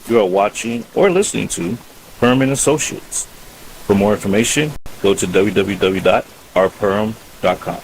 You are watching or listening to Purham and Associates. For more information, go to www.ourpurham.com.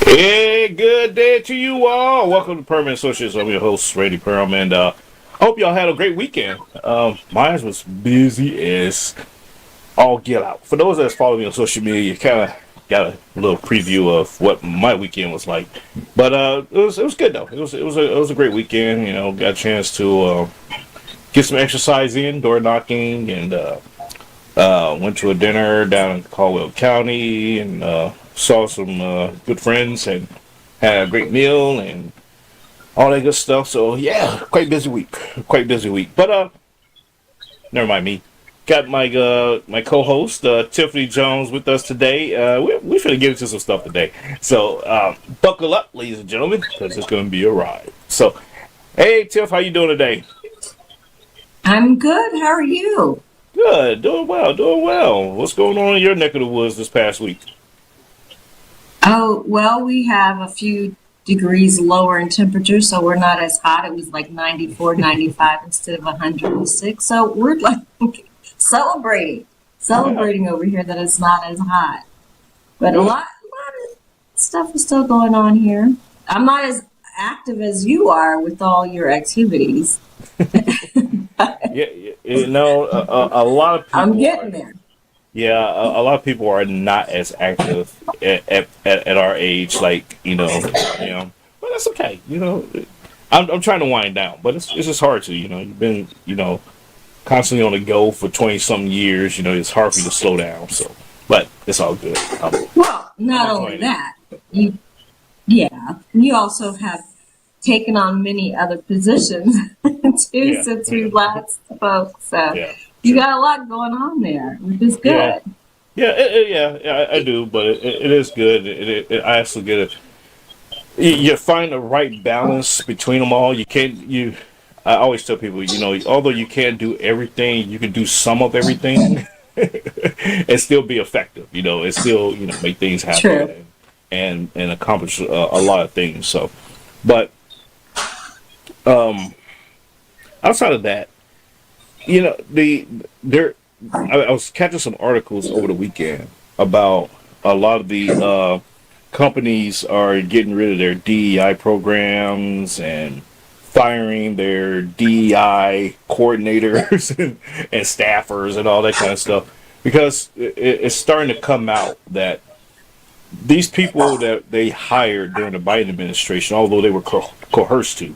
Hey, good day to you all. Welcome to Purham and Associates. I'm your host, Randy Purham, and I hope y'all had a great weekend. Mine was busy as all get out. For those that follow me on social media, you kind of got a little preview of what my weekend was like. But it was good though. It was a great weekend. You know, got a chance to get some exercise in, door knocking, and went to a dinner down in Caldwell County, and saw some good friends and had a great meal and all that good stuff. So yeah, quite busy week. But never mind me. Got my my co-host Tiffani Jones with us today. We finna get into some stuff today. So buckle up, ladies and gentlemen, because it's gonna be a ride. So hey Tiff, how you doing today? I'm good. How are you? Good, doing well. What's going on in your neck of the woods this past week? Oh, well, we have a few degrees lower in temperature, so we're not as hot. It was like 94, 95 instead of 106. So we're like celebrating over here that it's not as hot. But a lot of stuff is still going on here. I'm not as active as you are with all your activities. Yeah, you know, a lot of people. I'm getting there. Yeah, a lot of people are not as active at our age, like but that's okay. You know, I'm trying to wind down, but it's just hard to. You know, you've been constantly on the go for 20-something years. You know, it's hard for you to slow down. So, but it's all good. Well, not only that, you also have taken on many other positions too since we last spoke. So. Yeah. You got a lot going on there, which is good. Yeah, I do, but it is good. I actually get it. You find the right balance between them all. I always tell people, although you can't do everything, you can do some of everything and still be effective. And still, make things happen and accomplish a lot of things. So, but outside of that. I was catching some articles over the weekend about a lot of the companies are getting rid of their DEI programs and firing their DEI coordinators and staffers and all that kind of stuff, because it's starting to come out that these people that they hired during the Biden administration, although they were coerced to,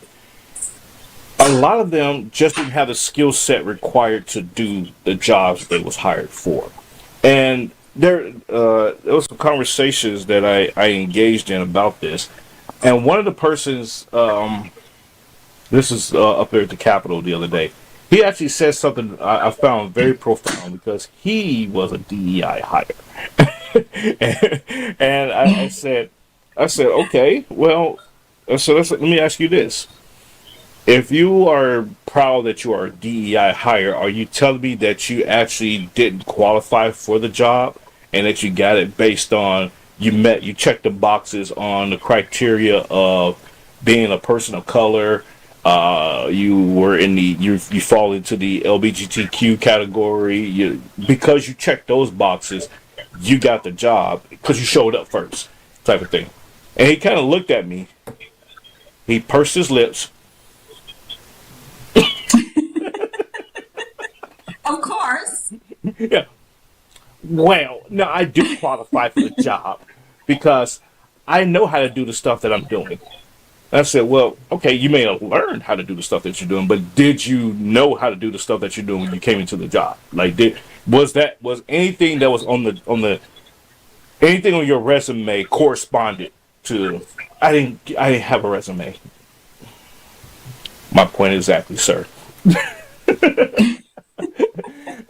a lot of them just didn't have the skill set required to do the jobs they was hired for. And there was some conversations that I engaged in about this. And one of the persons, this is up there at the Capitol the other day, he actually said something I found very profound, because he was a DEI hire. and I said, okay, well, so let me ask you this. If you are proud that you are a DEI hire, are you telling me that you actually didn't qualify for the job and that you got it based on you checked the boxes on the criteria of being a person of color, You were in the you fall into the LGBTQ category. Because you checked those boxes, you got the job because you showed up first, type of thing. And he kind of looked at me. He pursed his lips. Of course. Yeah. Well, no, I do qualify for the job because I know how to do the stuff that I'm doing. I said, well, okay, you may have learned how to do the stuff that you're doing, but did you know how to do the stuff that you're doing when you came into the job? Like, was anything that was anything on your resume corresponded to? I didn't have a resume. My point exactly, sir.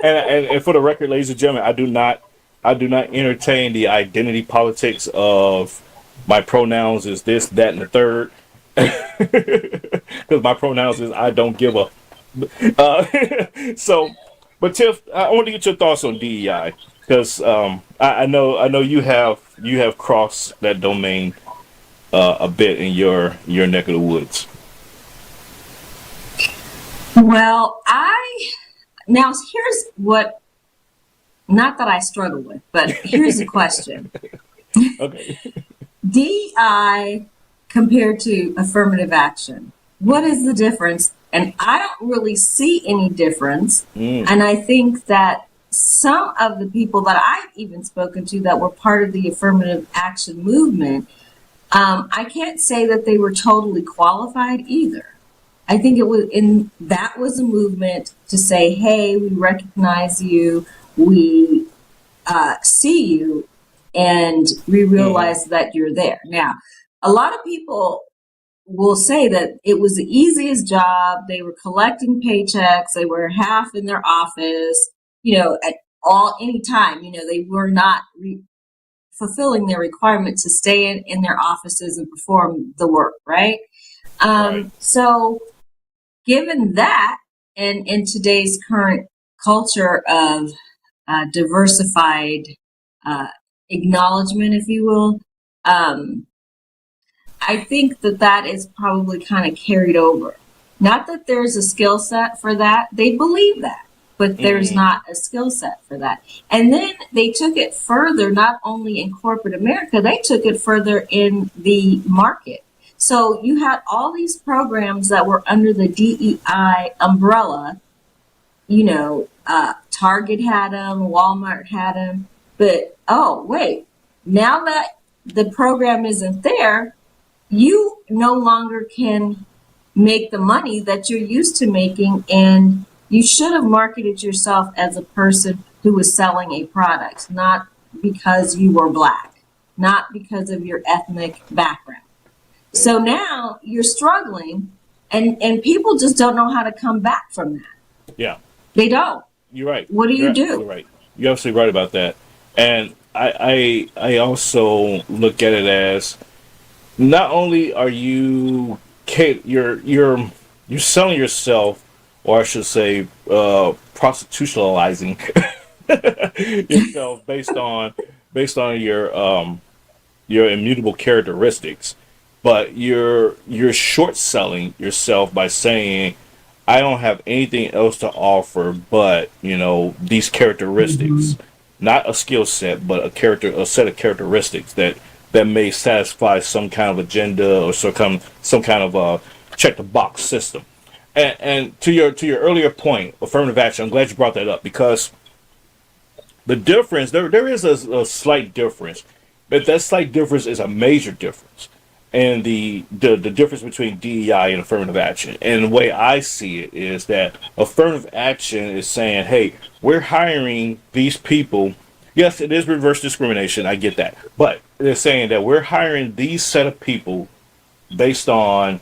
And for the record, ladies and gentlemen, I do not entertain the identity politics of my pronouns is this, that, and the third. Because my pronouns is I don't give a. So, but Tiff, I want to get your thoughts on DEI because I know you have crossed that domain a bit in your neck of the woods. Well, now here's what, not that I struggle with, but here's the question. Okay. DEI compared to affirmative action. What is the difference? And I don't really see any difference. And I think that some of the people that I've even spoken to that were part of the affirmative action movement, I can't say that they were totally qualified either. I think that was a movement to say, hey, we recognize you, we see you, and we realize that you're there. Now, a lot of people will say that it was the easiest job. They were collecting paychecks. They were half in their office, at any time. They were not fulfilling their requirement to stay in their offices and perform the work, right? Right. So given that, and in today's current culture of diversified acknowledgement, if you will, I think that is probably kind of carried over. Not that there's a skill set for that. They believe that, but there's not a skill set for that. And then they took it further, not only in corporate America, they took it further in the market. So you had all these programs that were under the DEI umbrella. Target had them, Walmart had them, but oh wait, now that the program isn't there, you no longer can make the money that you're used to making, and you should have marketed yourself as a person who was selling a product, not because you were Black, not because of your ethnic background. So now you're struggling, and people just don't know how to come back from that. Yeah. They don't. You're right. What do you do? You're right. You're absolutely right about that. And I also look at it as not only are you're selling yourself, or I should say, prostitutionalizing yourself based on your immutable characteristics, but you're short selling yourself by saying, I don't have anything else to offer but these characteristics, not a skill set, but a set of characteristics that may satisfy some kind of agenda or some kind of check the box system. And to your earlier point, affirmative action, I'm glad you brought that up because the difference there is a slight difference, but that slight difference is a major difference. And the difference between DEI and affirmative action. And the way I see it is that affirmative action is saying, hey, we're hiring these people. Yes, it is reverse discrimination. I get that. But they're saying that we're hiring these set of people based on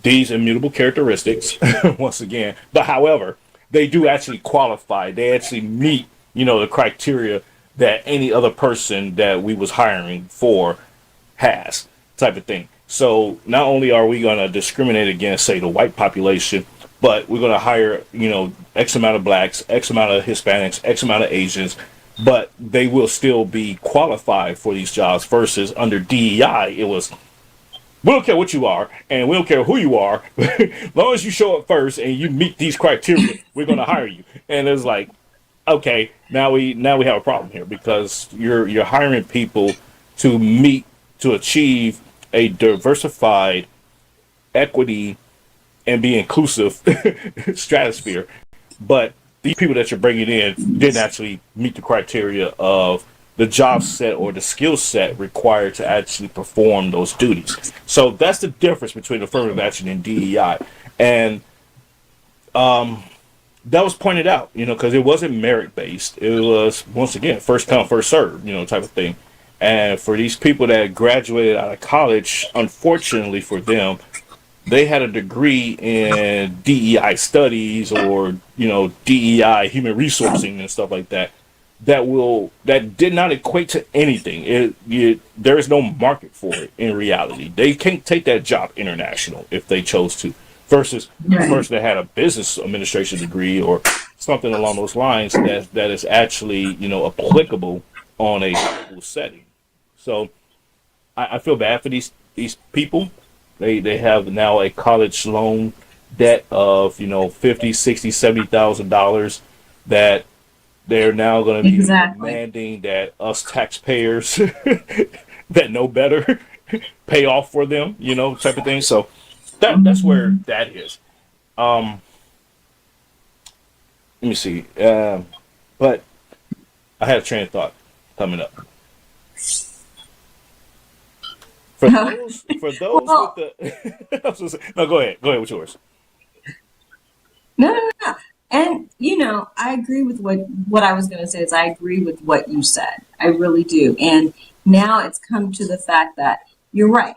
these immutable characteristics, once again. But however, they do actually qualify. They actually meet, the criteria that any other person that we was hiring for has. Type of thing. So not only are we going to discriminate against, say, the white population, but we're going to hire, X amount of Blacks, X amount of Hispanics, X amount of Asians, but they will still be qualified for these jobs versus under DEI, it was We don't care what you are, and we don't care who you are. As long as you show up first and you meet these criteria, we're going to hire you. And it's like, okay, now we have a problem here because you're hiring people to achieve a diversified equity and be inclusive stratosphere, but these people that you're bringing in didn't actually meet the criteria of the job set or the skill set required to actually perform those duties. So that's the difference between affirmative action and DEI. And that was pointed out, because it wasn't merit based. It was, once again, first come, first serve, type of thing. And for these people that graduated out of college, unfortunately for them, they had a degree in DEI studies or, DEI human resourcing and stuff like that. That did not equate to anything. There is no market for it in reality. They can't take that job international if they chose to. Versus a person that had a business administration degree or something along those lines that is actually applicable on a global setting. So I feel bad for these people. They have now a college loan debt of 50, 60, $70,000 that they're now going to be demanding that us taxpayers that know better pay off for them, type of thing. So that's where that is. Let me see. But I had a train of thought coming up. For those Well, with the no, go ahead with yours. no. And I agree with what I was going to say is I agree with what you said. I really do. And now it's come to the fact that you're right.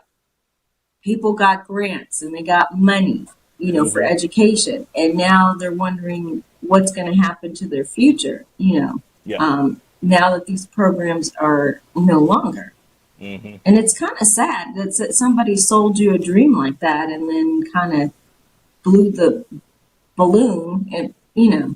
People got grants and they got money, for Hmm. education. And now they're wondering what's going to happen to their future, Yeah. now that these programs are no longer. Hmm. And it's kind of sad that somebody sold you a dream like that and then kind of blew the balloon and, Move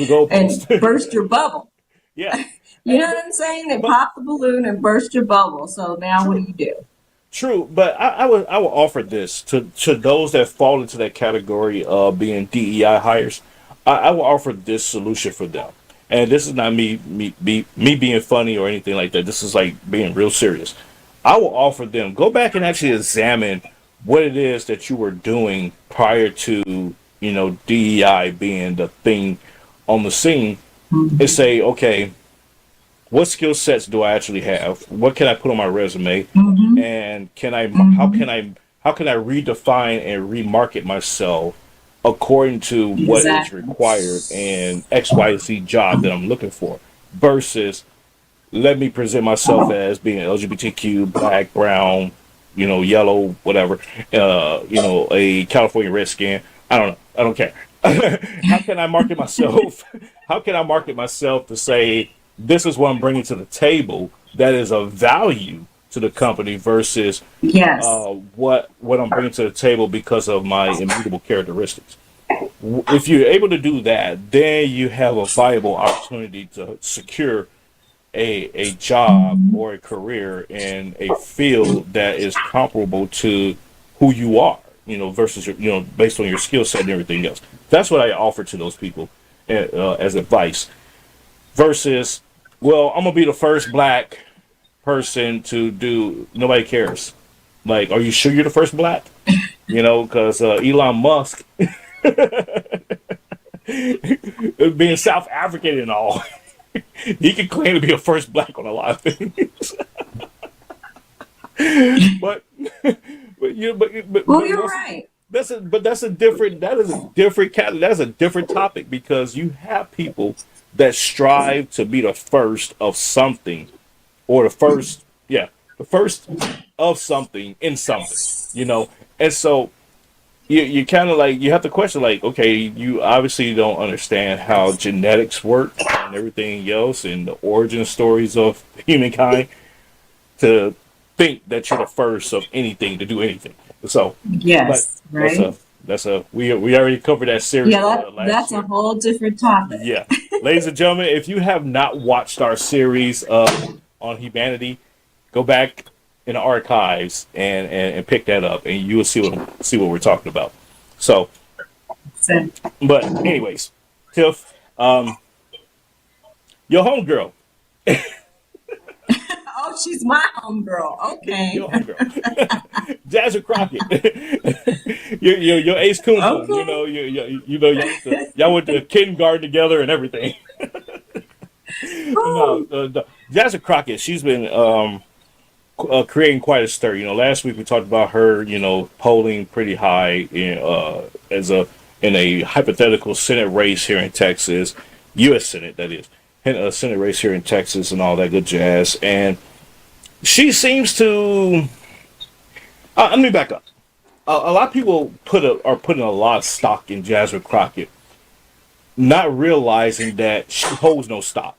the and goalpost. burst your bubble. Yeah. You know what I'm saying? They But popped the balloon and burst your bubble. So now what do true. you do? True, but I would offer this to those that fall into that category of being DEI hires. I will offer this solution for them, and this is not me being funny or anything like that. This is like being real serious. I will offer them go back and actually examine what it is that you were doing prior to DEI being the thing on the scene, and say, okay, what skill sets do I actually have? What can I put on my resume? Mm-hmm. And can I how Mm-hmm. can I how can I redefine and remarket myself according to what is Exactly. required in XYZ job that I'm looking for versus let me present myself as being LGBTQ, black, brown, yellow, whatever, a California redskin. I don't know. I don't care. How can I market myself? How can I market myself to say this is what I'm bringing to the table that is of value to the company versus Yes. what I'm bringing to the table because of my immutable characteristics. If you're able to do that, then you have a viable opportunity to secure a job or a career in a field that is comparable to who you are, versus based on your skill set and everything else. That's what I offer to those people as advice. Versus, well, I'm gonna be the first black person to do. Nobody cares. Like, are you sure you're the first black? Because Elon Musk, being South African and all, he can claim to be the first black on a lot of things. but Well, but you're once right. that is a different that's a different topic because you have people that strive to be the first of something or the first of something in something, and so you kind of like you have to question like, okay, you obviously don't understand how genetics work and everything else and the origin stories of humankind to think that you're the first of anything to do anything. So, but Yes. that's Right. we already covered that series Yeah. last That's a year. whole different topic. Yeah, ladies and gentlemen, if you have not watched our series on humanity, go back, in the archives and pick that up, and you will see what we're talking about. So, So, but anyways, Tiff, your homegirl, oh, she's my homegirl. Okay. your homegirl, Jasmine Crockett, your ace kumquat. You Okay. know, y'all went to kindergarten together and everything. No, Woo. Jasmine Crockett, she's been creating quite a stir. Last week we talked about her, polling pretty high as in a hypothetical Senate race here in Texas, U.S. Senate that is, in a Senate race here in Texas, and all that good jazz. And she seems to. Let me back up. A lot of people are putting a lot of stock in Jasmine Crockett, not realizing that she holds no stock.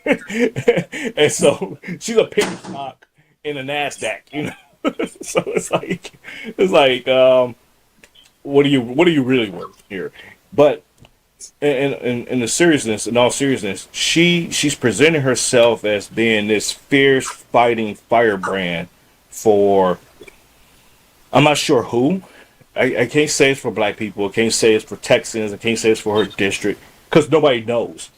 And so she's a penny stock in the Nasdaq, So it's like, what are you really worth here? But in the seriousness, in all seriousness, she's presenting herself as being this fierce fighting firebrand for, I'm not sure who. I can't say it's for black people. I can't say it's for Texans. I can't say it's for her district because nobody knows.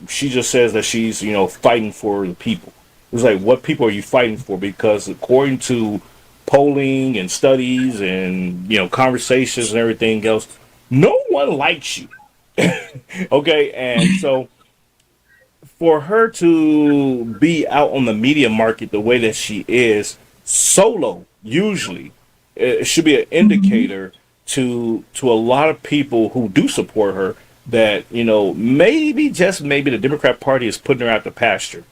She just says that she's fighting for the people. It's like, what people are you fighting for? Because according to polling and studies and conversations and everything else, no one likes you. Okay, and so for her to be out on the media market the way that she is, solo usually, it should be an indicator to a lot of people who do support her that maybe, just maybe, the Democrat Party is putting her out to pasture.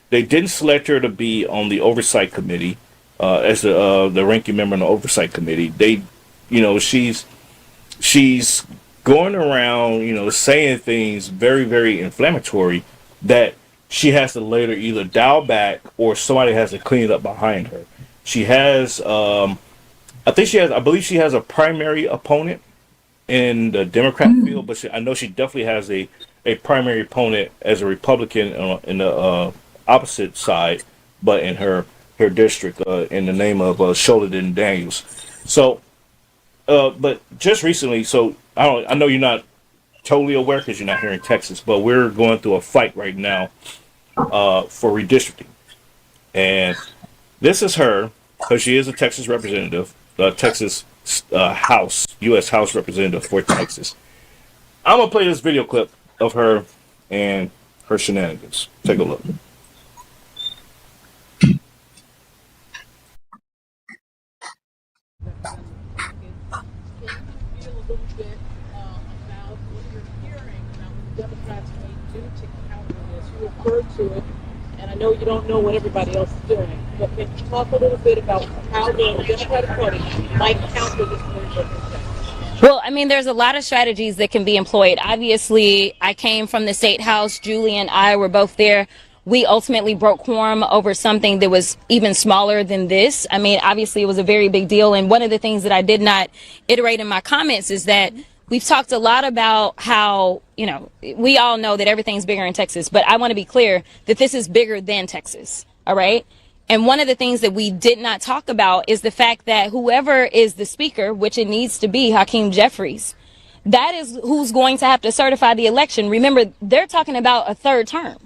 They didn't select her to be on the oversight committee as the ranking member on the oversight committee. She's going around saying things very, very inflammatory that she has to later either dial back or somebody has to clean it up behind her. She has I believe she has a primary opponent in the Democrat field, but I know she definitely has a primary opponent as a Republican in the opposite side, but in her district, in the name of Sholidan Daniels. So, but just recently, so I know you're not totally aware because you're not here in Texas, but we're going through a fight right now for redistricting, and this is her because she is a Texas representative, Texas House, U.S. House representative for Texas. I'm gonna play this video clip of her and her shenanigans. Take a look. To it, and I know you don't know what everybody else is doing, but can you talk a little bit about how the Democratic Party might counter this move? Well, I mean, there's a lot of strategies that can be employed. Obviously, I came from the State House. Julie and I were both there. We ultimately broke quorum over something that was even smaller than this. I mean, obviously, it was a very big deal. And one of the things that I did not iterate in my comments is that we've talked a lot about how, we all know that everything's bigger in Texas, but I want to be clear that this is bigger than Texas. All right. And one of the things that we did not talk about is the fact that whoever is the speaker, which it needs to be Hakeem Jeffries, that is who's going to have to certify the election. Remember, they're talking about a third term.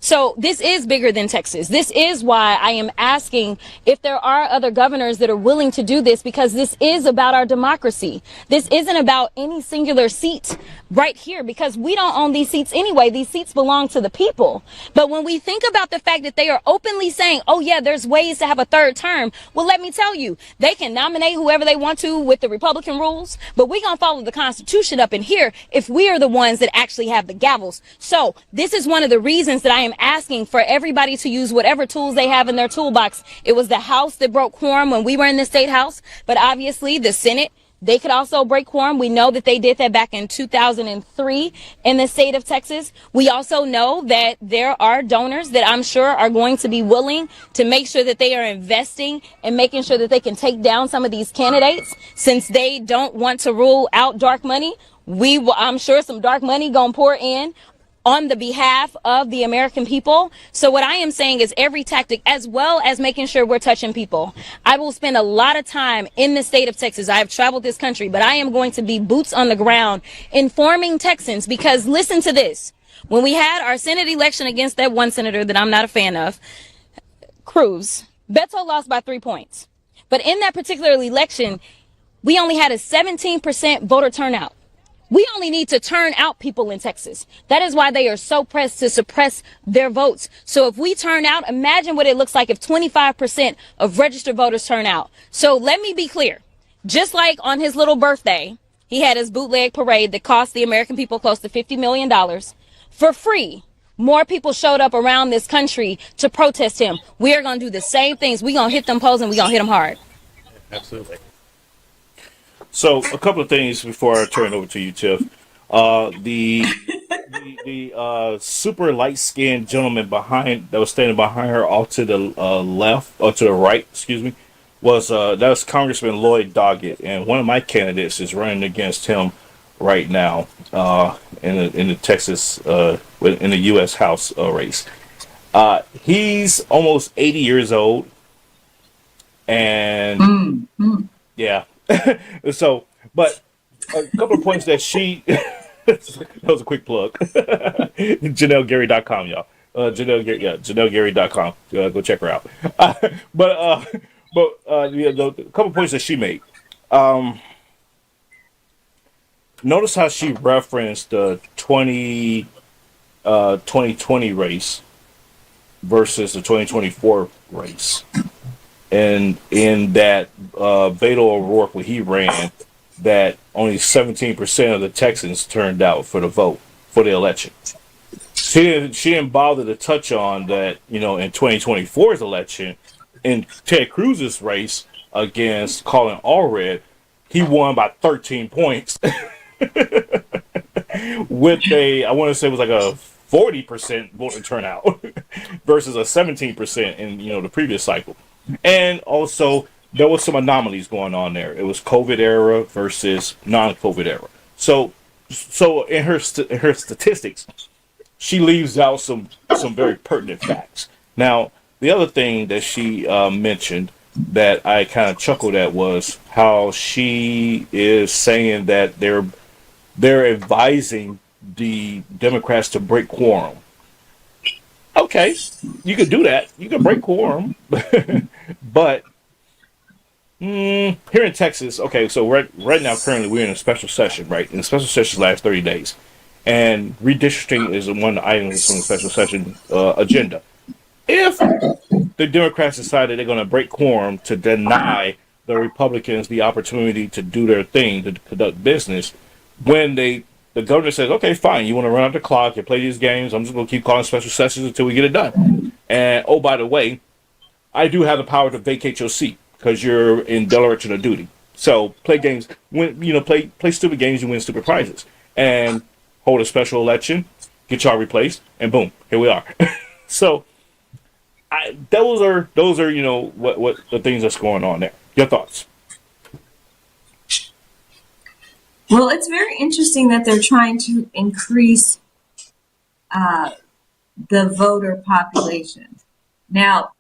So this is bigger than Texas. This is why I am asking if there are other governors that are willing to do this, because this is about our democracy. This isn't about any singular seat right here, because we don't own these seats anyway. These seats belong to the people. But when we think about the fact that they are openly saying, oh yeah, there's ways to have a third term. Well, let me tell you, they can nominate whoever they want to with the Republican rules, but we're going to follow the Constitution up in here if we are the ones that actually have the gavels. So this is one of the reasons that I am asking for everybody to use whatever tools they have in their toolbox. It was the House that broke quorum when we were in the State House, but obviously the Senate, they could also break quorum. We know that they did that back in 2003 in the state of Texas. We also know that there are donors that I'm sure are going to be willing to make sure that they are investing and making sure that they can take down some of these candidates, since they don't want to rule out dark money. I'm sure some dark money gonna pour in. on the behalf of the American people. So what I am saying is every tactic, as well as making sure we're touching people. I will spend a lot of time in the state of Texas. I have traveled this country, but I am going to be boots on the ground informing Texans, because listen to this. When we had our Senate election against that one senator that I'm not a fan of, Cruz, Beto lost by 3 points. But in that particular election, we only had a 17% voter turnout. We only need to turn out people in Texas. That is why they are so pressed to suppress their votes. So if we turn out, imagine what it looks like if 25% of registered voters turn out. So let me be clear. Just like on his little birthday, he had his bootleg parade that cost the American people close to $50 million for free. More people showed up around this country to protest him. We are going to do the same things. We're going to hit them polls and we're going to hit them hard. Absolutely. So a couple of things before I turn it over to you, Tiff. The super light skinned gentleman that was standing behind her, off to the left or to the right, excuse me, was that was Congressman Lloyd Doggett, and one of my candidates is running against him right now in the Texas in the U.S. House race. He's almost 80 years old, and yeah. So, but a couple of points that she that was a quick plug. JanelleGary.com, y'all. JanelleGary.com. Go check her out. But yeah, the couple of points that she made. Notice how she referenced the 2020 race versus the 2024 race. And in that Beto O'Rourke, when he ran, that only 17% of the Texans turned out for the vote for the election. She didn't bother to touch on that, in 2024's election, in Ted Cruz's race against Colin Allred, he won by 13 points with I want to say it was like a 40% voter turnout versus a 17% in the previous cycle. And also, there was some anomalies going on there. It was COVID era versus non-COVID era. So in her statistics, she leaves out some very pertinent facts. Now, the other thing that she mentioned that I kind of chuckled at was how she is saying that they're advising the Democrats to break quorum. Okay, you could do that. You can break quorum. But here in Texas, okay, so right now, currently, we're in a special session, right? And the special session lasts 30 days. And redistricting is one of the items from the special session agenda. If the Democrats decided they're going to break quorum to deny the Republicans the opportunity to do their thing, to conduct business, when the governor says, okay, fine, you want to run out the clock and play these games, I'm just going to keep calling special sessions until we get it done. And, oh, by the way, I do have the power to vacate your seat because you're in dereliction of duty. So play games, play stupid games, you win stupid prizes. And hold a special election, get y'all replaced, and boom, here we are. So those are what the things that's going on there. Your thoughts? Well, it's very interesting that they're trying to increase the voter population. Now,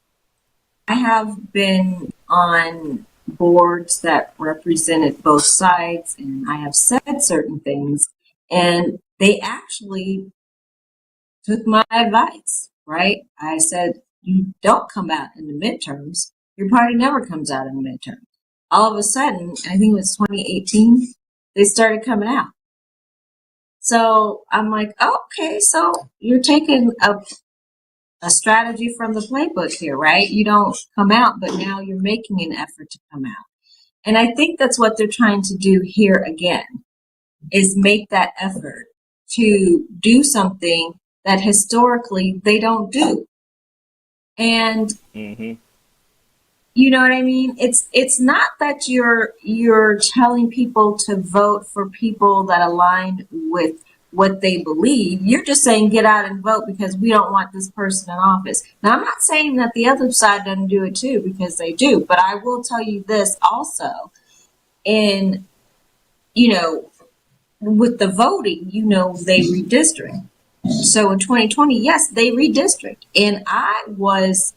I have been on boards that represented both sides, and I have said certain things, and they actually took my advice, right? I said, you don't come out in the midterms. Your party never comes out in the midterms. All of a sudden, I think it was 2018, they started coming out. So I'm like, okay, so you're taking a strategy from the playbook here, right? You don't come out, but now you're making an effort to come out. And I think that's what they're trying to do here again, is make that effort to do something that historically they don't do. And you know what I mean? It's not that you're telling people to vote for people that align with what they believe. You're just saying get out and vote because we don't want this person in office. Now, I'm not saying that the other side doesn't do it too, because they do, but I will tell you this also. With the voting, they redistrict. So in 2020, yes, they redistrict, and I was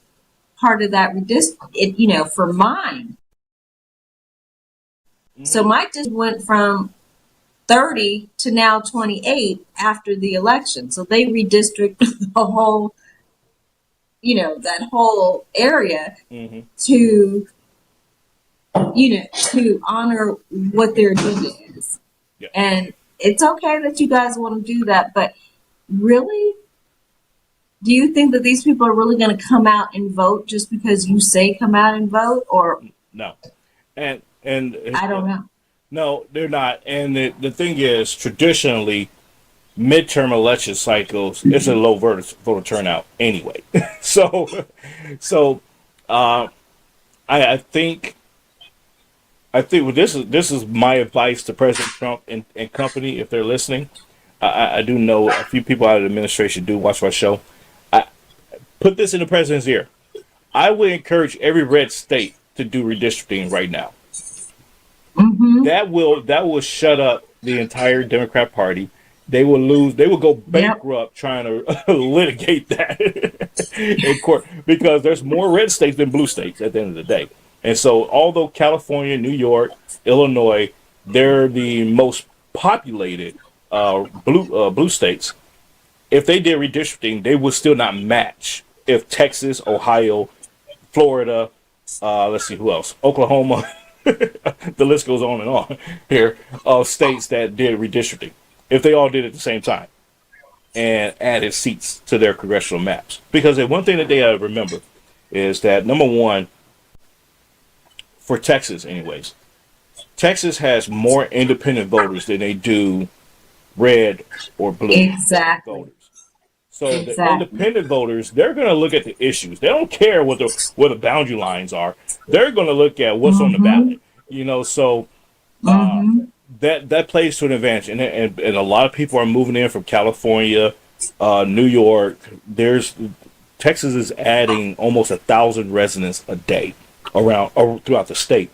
part of that redistrict. For mine. So my district went from 30 to now 28 after the election. So they redistrict the whole, that whole area to, to honor what their agenda is. Yeah. And it's okay that you guys want to do that, but really, do you think that these people are really going to come out and vote just because you say come out and vote? Or No, and I don't know. No, they're not. And the thing is, traditionally, midterm election cycles, it's a low voter turnout anyway. so I think well, this is my advice to President Trump and company if they're listening. I do know a few people out of the administration do watch my show. I put this in the president's ear. I would encourage every red state to do redistricting right now. That will shut up the entire Democrat Party. They will lose. They will go bankrupt trying to litigate that in court because there's more red states than blue states at the end of the day. And so, although California, New York, Illinois, they're the most populated blue states, if they did redistricting, they would still not match if Texas, Ohio, Florida, let's see who else, Oklahoma. The list goes on and on here of states that did redistricting. If they all did it at the same time and added seats to their congressional maps. Because the one thing that they gotta remember is that, number one, for Texas anyways, Texas has more independent voters than they do red or blue voters. So the independent voters, they're going to look at the issues. They don't care what the boundary lines are. They're going to look at what's on the ballot. So that plays to an advantage. And a lot of people are moving in from California, New York. Texas is adding almost 1,000 residents a day throughout the state.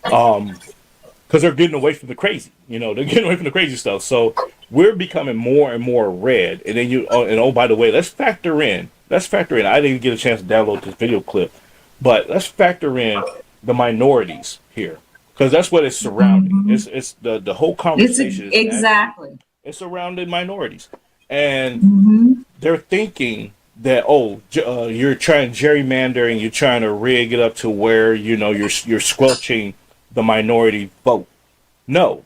Because they're getting away from the crazy, they're getting away from the crazy stuff. So we're becoming more and more red. And then by the way, let's factor in. I didn't get a chance to download this video clip, but let's factor in the minorities here, because that's what it's surrounding. It's the whole conversation. It's surrounding minorities, and they're thinking that you're trying gerrymandering, you're trying to rig it up to where you're squelching the minority vote. No,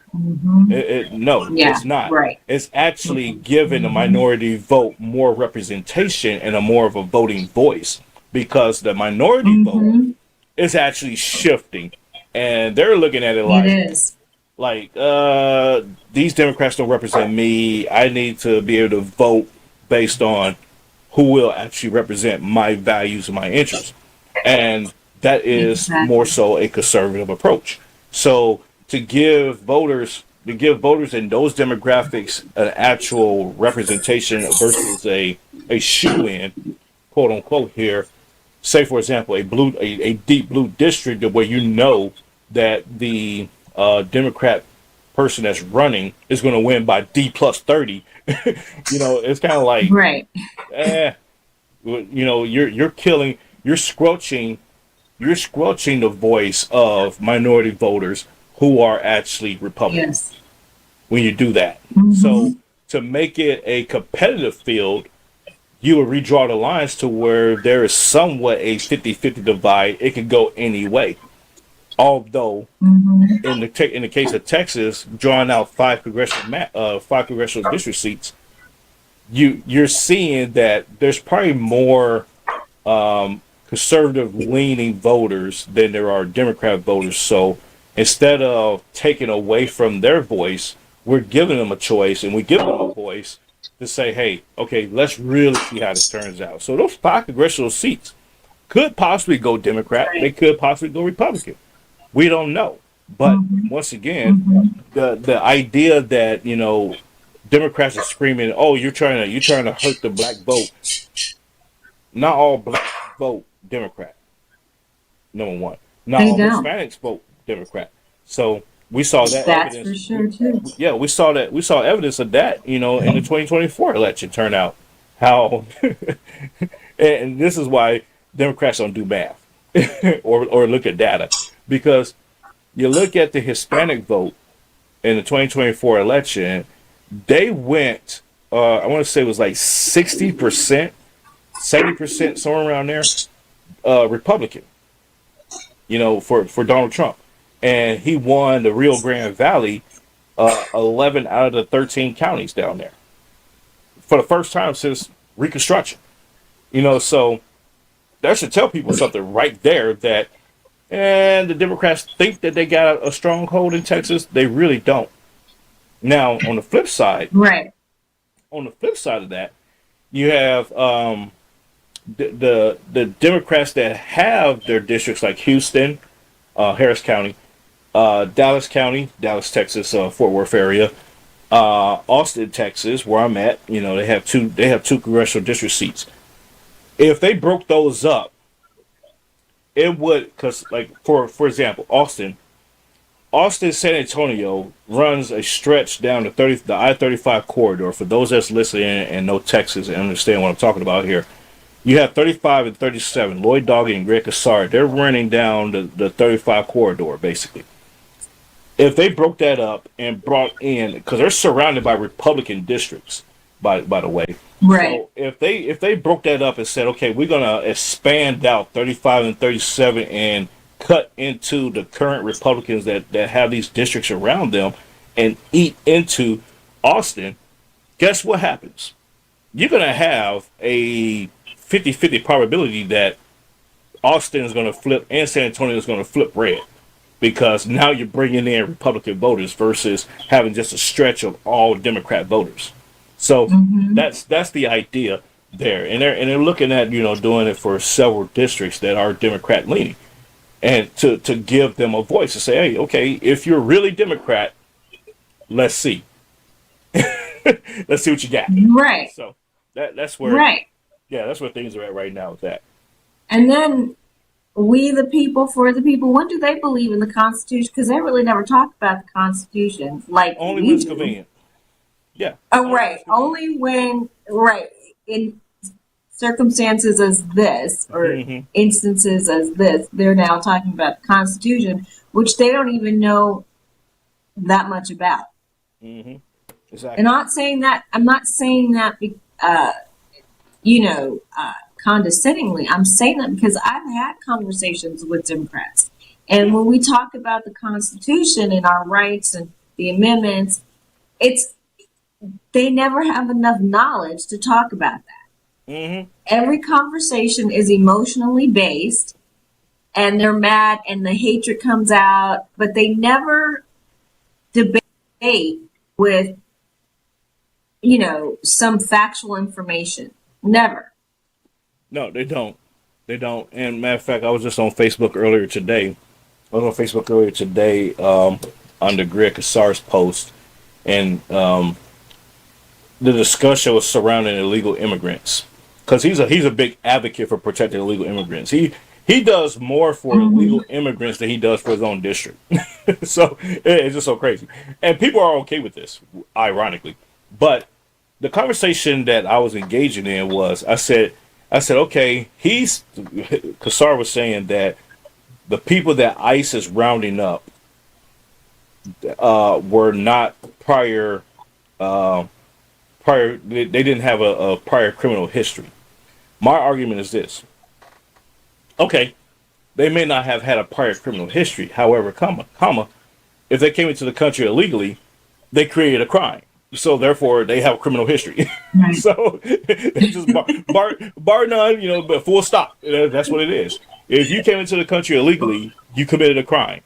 it's not. Right. It's actually giving the minority vote more representation and a more of a voting voice, because the minority vote is actually shifting, and they're looking at it like these Democrats don't represent me. I need to be able to vote based on who will actually represent my values and my interests, and that is more so a conservative approach. So to give voters in those demographics an actual representation versus a shoe-in, quote unquote, here, say for example a deep blue district where that the Democrat person that's running is going to win by D plus 30. It's kind of like you're squelching the voice of minority voters who are actually Republicans when you do that. So to make it a competitive field, you will redraw the lines to where there is somewhat a 50-50 divide. It can go any way. Although in the case of Texas, drawing out five congressional district seats, you're seeing that there's probably more conservative leaning voters than there are Democrat voters. So instead of taking away from their voice, we're giving them a choice, and we give them a voice to say, hey, okay, let's really see how this turns out. So those five congressional seats could possibly go Democrat. They could possibly go Republican. We don't know. But once again, the idea that, Democrats are screaming, oh, you're trying to hurt the black vote. Not all black vote Democrat. Number one. Not all Hispanics vote Democrat. So We saw that That's for evidence. sure too. Yeah, we saw evidence of that, you know, in the 2024 election turnout. How and this is why Democrats don't do math or look at data, because you look at the Hispanic vote in the 2024 election, they went I want to say it was like 60%, 70%, somewhere around there, Republican, you know, for Donald Trump. And he won the Rio Grande Valley, 11 out of the 13 counties down there for the first time since Reconstruction. You know, so that should tell people something right there, that and the Democrats think that they got a stronghold in Texas. They really don't. Now, Right. on the flip side of that, you have the Democrats that have their districts like Houston, Harris County, Dallas County, Dallas, Texas, Fort Worth area, Austin, Texas, where I'm at. You know, they have two congressional district seats. If they broke those up, it would, because like for example, Austin San Antonio runs a stretch down the I-35 corridor. For those that's listening and know Texas and understand what I'm talking about here, you have 35 and 37. Lloyd Doggett and Greg Casar, they're running down the 35 corridor basically. If they broke that up and brought in, because they're surrounded by Republican districts, by the way. Right. So if they broke that up and said, okay, we're gonna expand out 35 and 37 and cut into the current Republicans that have these districts around them and eat into Austin, guess what happens? You're gonna have a 50-50 probability that Austin is gonna flip and San Antonio is gonna flip red, because now you're bringing in Republican voters versus having just a stretch of all Democrat voters. So that's the idea there, and they're looking at, you know, doing it for several districts that are Democrat leaning, and to give them a voice to say, hey, okay, if you're really Democrat, let's see, let's see what you got. Right. So that's where that's where things are at right now with that. And then we the people for the people. When do they believe in the Constitution? Because they really never talk about the Constitution like Only we when it's do. convenient. Yeah. Oh, right. Only when, right, in circumstances as this, or instances as this, they're now talking about the Constitution, which they don't even know that much about. Exactly. And I'm not saying that, you know, condescendingly. I'm saying that because I've had conversations with Democrats. And when we talk about the Constitution and our rights and the amendments, they never have enough knowledge to talk about that. Every conversation is emotionally based, and they're mad and the hatred comes out, but they never debate with, you know, some factual information. Never. No, they don't. They don't. And matter of fact, I was just on Facebook earlier today. Under Greg Casar's post, and the discussion was surrounding illegal immigrants, because he's a big advocate for protecting illegal immigrants. He does more for illegal immigrants than he does for his own district. So it's just so crazy, and people are okay with this, ironically. But the conversation that I was engaging in was, I said, okay, Casar was saying that the people that ICE is rounding up were not they didn't have a prior criminal history. My argument is this. Okay, they may not have had a prior criminal history. However, if they came into the country illegally, they created a crime. So therefore, they have a criminal history. Right. So they just bar none, you know, but full stop. That's what it is. If you came into the country illegally, you committed a crime.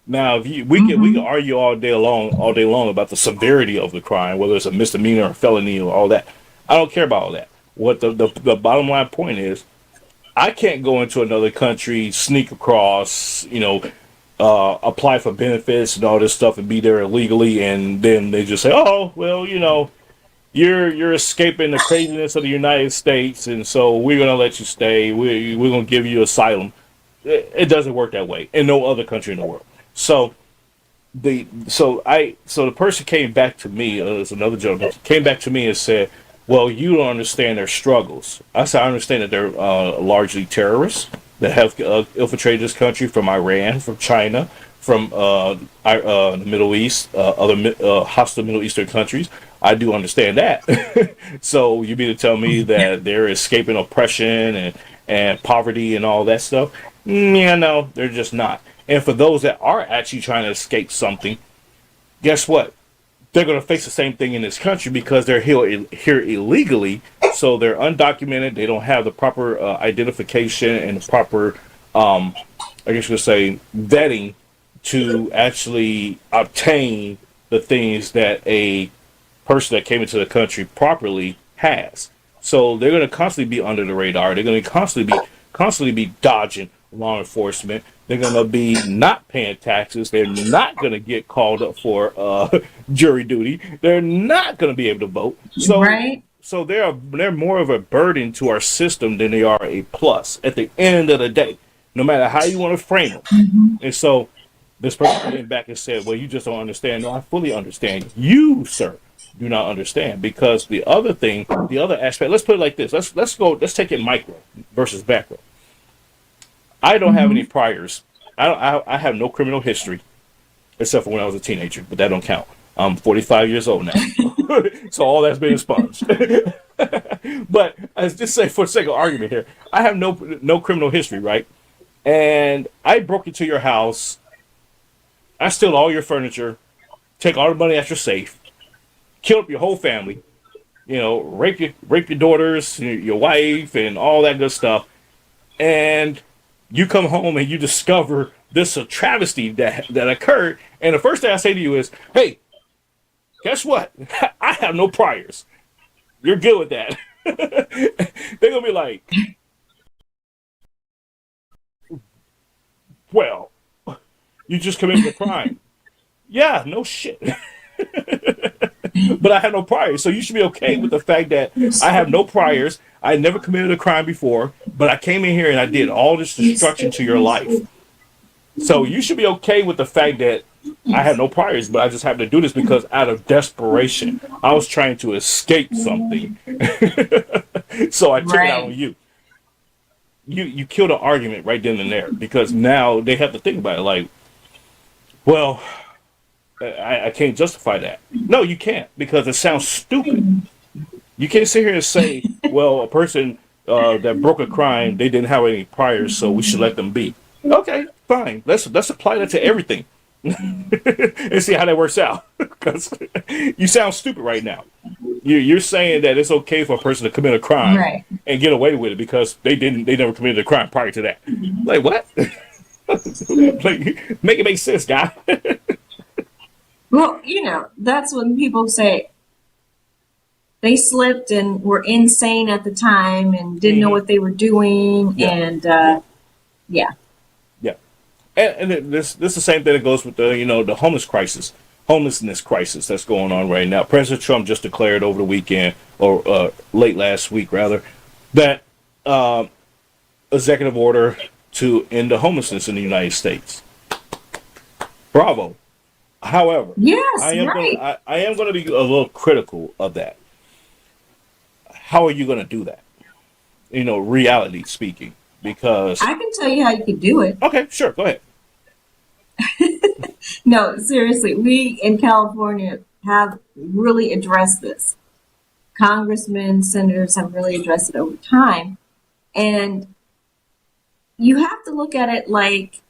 Now, we can argue all day long about the severity of the crime, whether it's a misdemeanor or felony or all that. I don't care about all that. What the bottom line point is, I can't go into another country, sneak across, you know, apply for benefits and all this stuff and be there illegally, and then they just say, oh, well, you know, you're escaping the craziness of the United States, and so we're gonna let you stay. We're gonna give you asylum. It doesn't work that way in no other country in the world. So so the person came back to me. There's another gentleman came back to me and said, "Well, you don't understand their struggles." I said, "I understand that they're largely terrorists that have infiltrated this country from Iran, from China, from the Middle East, hostile Middle Eastern countries. I do understand that." So you mean to tell me that they're escaping oppression and poverty and all that stuff? Yeah, no, they're just not. And for those that are actually trying to escape something, guess what? They're going to face the same thing in this country because they're here illegally. So they're undocumented. They don't have the proper identification and the proper, I guess you could say, vetting to actually obtain the things that a person that came into the country properly has. So they're going to constantly be under the radar. They're going to constantly be dodging law enforcement. They're going to be not paying taxes. They're not going to get called up for jury duty. They're not going to be able to vote. So, Right. so they're more of a burden to our system than they are a plus at the end of the day, no matter how you want to frame them. And so this person came back and said, "Well, you just don't understand." No, I fully understand. You, sir, do not understand, because the other thing, the other aspect. Let's put it like this. Let's take it micro versus macro. I don't have any priors. I have no criminal history, except for when I was a teenager, but that don't count. I'm 45 years old now, so all that's been expunged. But let's just say, for the sake of argument here, I have no criminal history, right? And I broke into your house. I steal all your furniture, take all the money out your safe, kill up your whole family, rape your daughters, your wife, and all that good stuff. And you come home and you discover this travesty that occurred. And the first thing I say to you is, "Hey, guess what? I have no priors. You're good with that." They're going to be like, "Well, you just committed a crime." Yeah, no shit. But I have no priors. So you should be okay with the fact that I have no priors. I never committed a crime before, but I came in here and I did all this destruction to your life. So you should be okay with the fact that I have no priors, but I just happened to do this because out of desperation, I was trying to escape something. So I took it out on you. You killed an argument right then and there, because now they have to think about it like, well, I can't justify that. No, you can't, because it sounds stupid. You can't sit here and say, well, a person that broke a crime, they didn't have any priors, so we should let them be. Okay, fine. Let's apply that to everything and see how that works out. Because you sound stupid right now. You're saying that it's okay for a person to commit a crime and get away with it because they never committed a crime prior to that. Like, what? Like, make it make sense, guy. Well, that's when people say they slipped and were insane at the time and didn't know what they were doing. Yeah. And yeah. Yeah. And this is the same thing that goes with the homelessness crisis that's going on right now. President Trump just declared over the weekend, or late last week rather, that executive order to end the homelessness in the United States. Bravo. However, Yes, I am right. I am going to be a little critical of that. How are you going to do that? Reality speaking, because I can tell you how you could do it. okay, sure, go ahead. No, seriously, we in California have really addressed this. Congressmen, senators have really addressed it over time. And you have to look at it like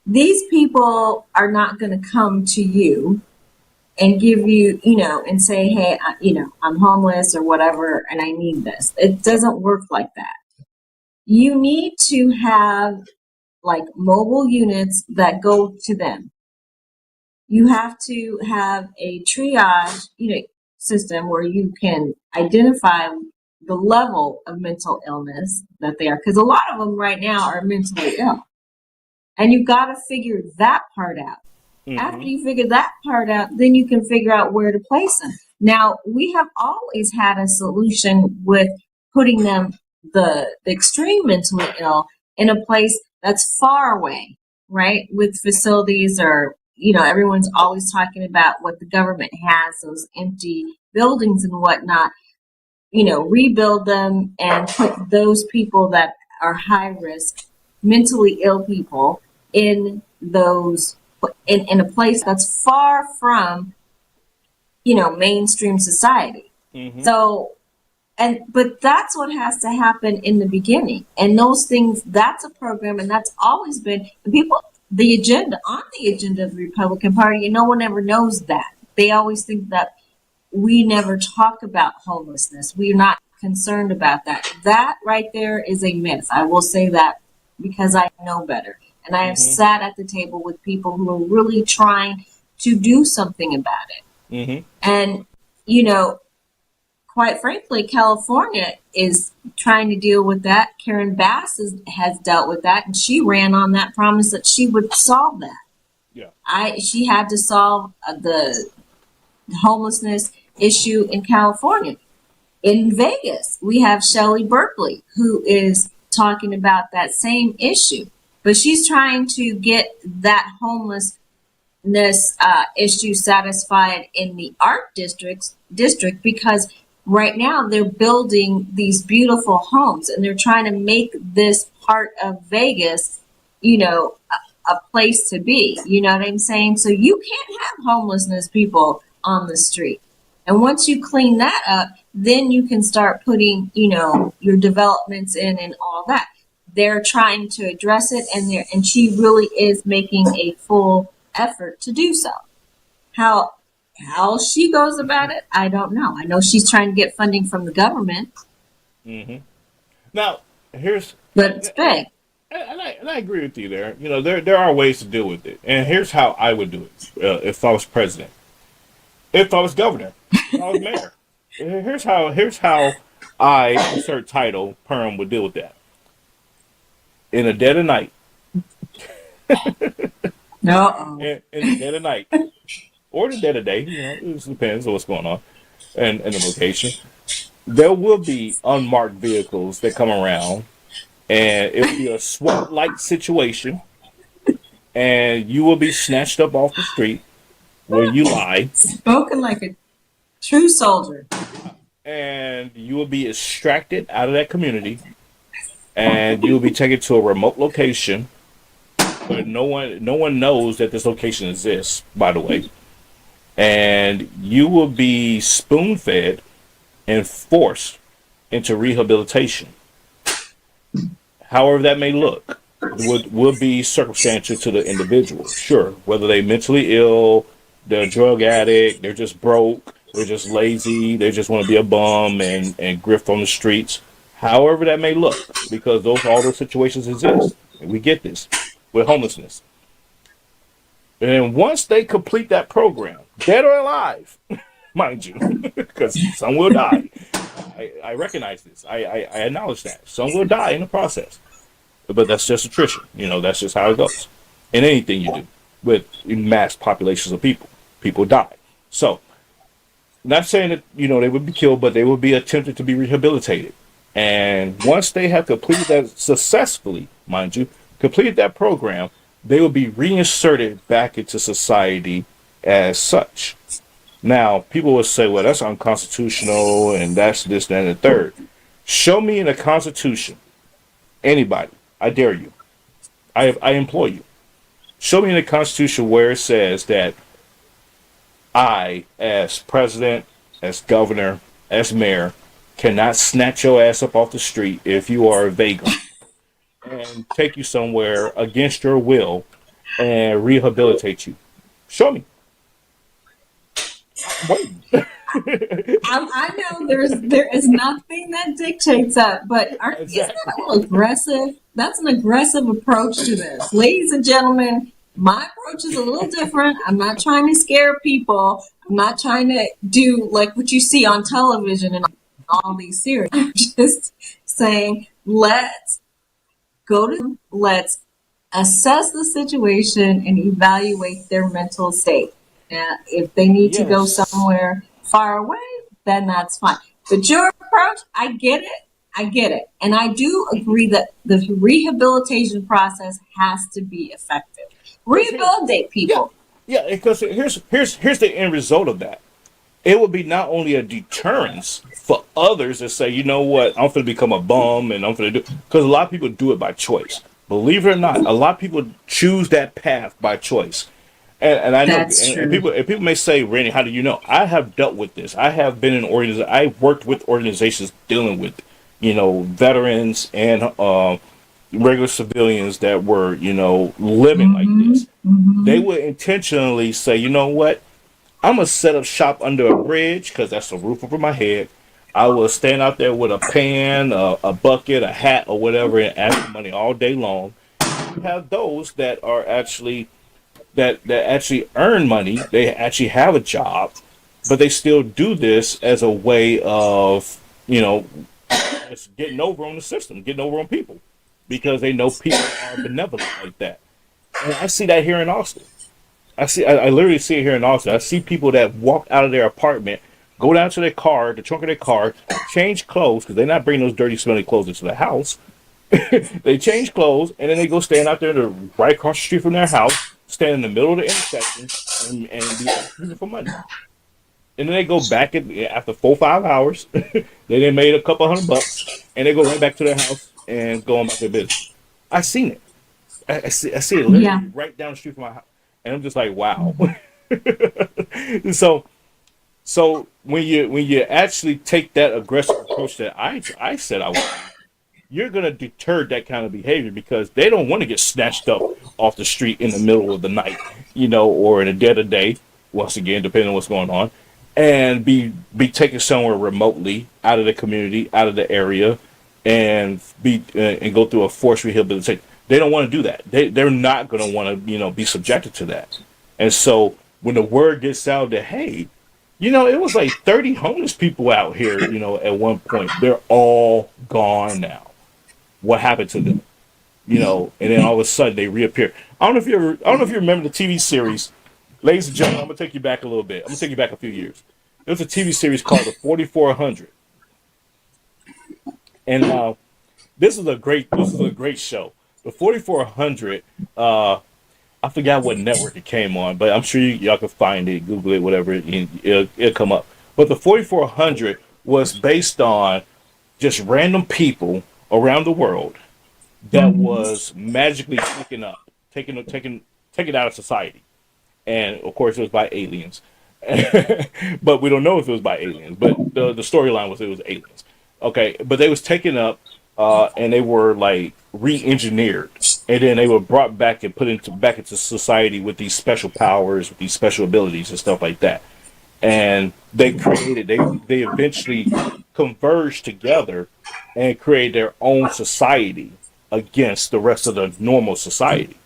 these people are not going to come to you and give you, and say, "Hey, I'm homeless or whatever, and I need this." It doesn't work like that. You need to have like mobile units that go to them. You have to have a triage, system where you can identify the level of mental illness that they are, because a lot of them right now are mentally ill. And you've got to figure that part out. After you figure that part out, then you can figure out where to place them. Now, we have always had a solution with putting them, the extreme mentally ill, in a place that's far away, right? With facilities or everyone's always talking about what the government has, those empty buildings and whatnot, rebuild them and put those people that are high risk, mentally ill people in those, in a place that's far from, mainstream society. Mm-hmm. So, but that's what has to happen in the beginning. And those things, that's a program, and that's always been the agenda of the Republican Party, and no one ever knows that. They always think that we never talk about homelessness. We're not concerned about that. That right there is a myth. I will say that because I know better. And I have sat at the table with people who are really trying to do something about it. Mm-hmm. And, quite frankly, California is trying to deal with that. Karen Bass has dealt with that, and she ran on that promise that she would solve that. Yeah. She had to solve the homelessness issue in California. In Vegas, we have Shelley Berkeley, who is talking about that same issue, but she's trying to get that homelessness issue satisfied in the art district because right now they're building these beautiful homes and they're trying to make this part of Vegas, a place to be. You know what I'm saying? So you can't have homelessness people on the street. And once you clean that up, then you can start putting, your developments in and all that. They're trying to address it, and she really is making a full effort to do so. How she goes about it, I don't know. I know she's trying to get funding from the government. Mm-hmm. Now, but it's big. And I agree with you there. There are ways to deal with it. And here's how I would do it if I was president. If I was governor. If I was mayor. Here's how I, insert title, Purham, would deal with that. In the dead of night. No. In the dead of night. Or the dead of day. It just depends on what's going on and the location. There will be unmarked vehicles that come around. And it will be a SWAT-like situation. And you will be snatched up off the street where you lie. Spoken like a true soldier. And you will be extracted out of that community. And you will be taken to a remote location. But no one knows that this location exists, by the way. And you will be spoon-fed and forced into rehabilitation. However that may look, would be circumstantial to the individual. Sure, whether they're mentally ill, they're a drug addict, they're just broke, they're just lazy, they just want to be a bum and grift on the streets. However that may look, because all those situations exist. And we get this with homelessness. And once they complete that program, dead or alive, mind you, because some will die. I recognize this. I acknowledge that. Some will die in the process. But that's just attrition. That's just how it goes. In anything you do with mass populations of people. People die. So, not saying that, they would be killed, but they would be attempted to be rehabilitated. And once they have completed that successfully, mind you, completed that program, they will be reinserted back into society as such. Now, people will say, well, that's unconstitutional and that's this, that, and the third. Show me in the Constitution, anybody, I dare you, I implore you, show me in the Constitution where it says that I, as president, as governor, as mayor, cannot snatch your ass up off the street if you are a vagrant and take you somewhere against your will and rehabilitate you. Show me. I know there is nothing that dictates that, but isn't that a little aggressive? That's an aggressive approach to this. Ladies and gentlemen, my approach is a little different. I'm not trying to scare people. I'm not trying to do like what you see on television and all these series. I'm just saying, let's assess the situation and evaluate their mental state. And if they need to go somewhere far away, then that's fine. But your approach, I get it. And I do agree that the rehabilitation process has to be effective. Rehabilitate people. Yeah, because here's the end result of that. It would be not only a deterrence for others that say, you know what, I'm going to become a bum and I'm going to do, because a lot of people do it by choice. Believe it or not, a lot of people choose that path by choice. And I know, That's and true. people may say, Randy, how do you know? I have dealt with this. I have been in I've worked with organizations dealing with, veterans and regular civilians that were, living like Mm-hmm. this. They Mm-hmm. would intentionally say, you know what? I'm gonna set up shop under a bridge because that's the roof over my head. I will stand out there with a pan, a bucket, a hat, or whatever, and ask for money all day long. You have those that are actually that actually earn money. They actually have a job, but they still do this as a way of just getting over on the system, getting over on people, because they know people are benevolent like that. And I see that here in Austin. I literally see it here in Austin. I see people that walk out of their apartment, go down to their car, the trunk of their car, change clothes because they're not bringing those dirty, smelly clothes into the house. They change clothes and then they go stand out there right across the street from their house, stand in the middle of the intersection, and be asking for money. And then they go back after 4 or 5 hours. They made a couple $100, and they go right back to their house and go on about their business. I seen it. I see it Yeah. literally right down the street from my house, and I'm just like, wow. so when you actually take that aggressive approach that I said I would, you're gonna deter that kind of behavior because they don't want to get snatched up off the street in the middle of the night, or in the dead of day. Once again, depending on what's going on, and be taken somewhere remotely out of the community, out of the area, and and go through a forced rehabilitation. They don't want to do that. They're not going to want to be subjected to that. And so when the word gets out that, hey, it was like 30 homeless people out here, at one point. They're all gone now. What happened to them? And then all of a sudden they reappear. I don't know if you remember the TV series. Ladies and gentlemen, I'm gonna take you back a little bit. I'm gonna take you back a few years. There was a TV series called The 4400, and this is a great show. The 4400. I forgot what network it came on, but I'm sure y'all can find it, Google it, whatever, and it'll come up. But the 4400 was based on just random people around the world that Mm-hmm. was magically taken out of society. And of course, it was by aliens. But we don't know if it was by aliens. But the storyline was it was aliens. Okay, but they was taken up, and they were like re-engineered, and then they were brought back and put back into society with these special powers, with these special abilities and stuff like that. And they eventually converged together and created their own society against the rest of the normal society.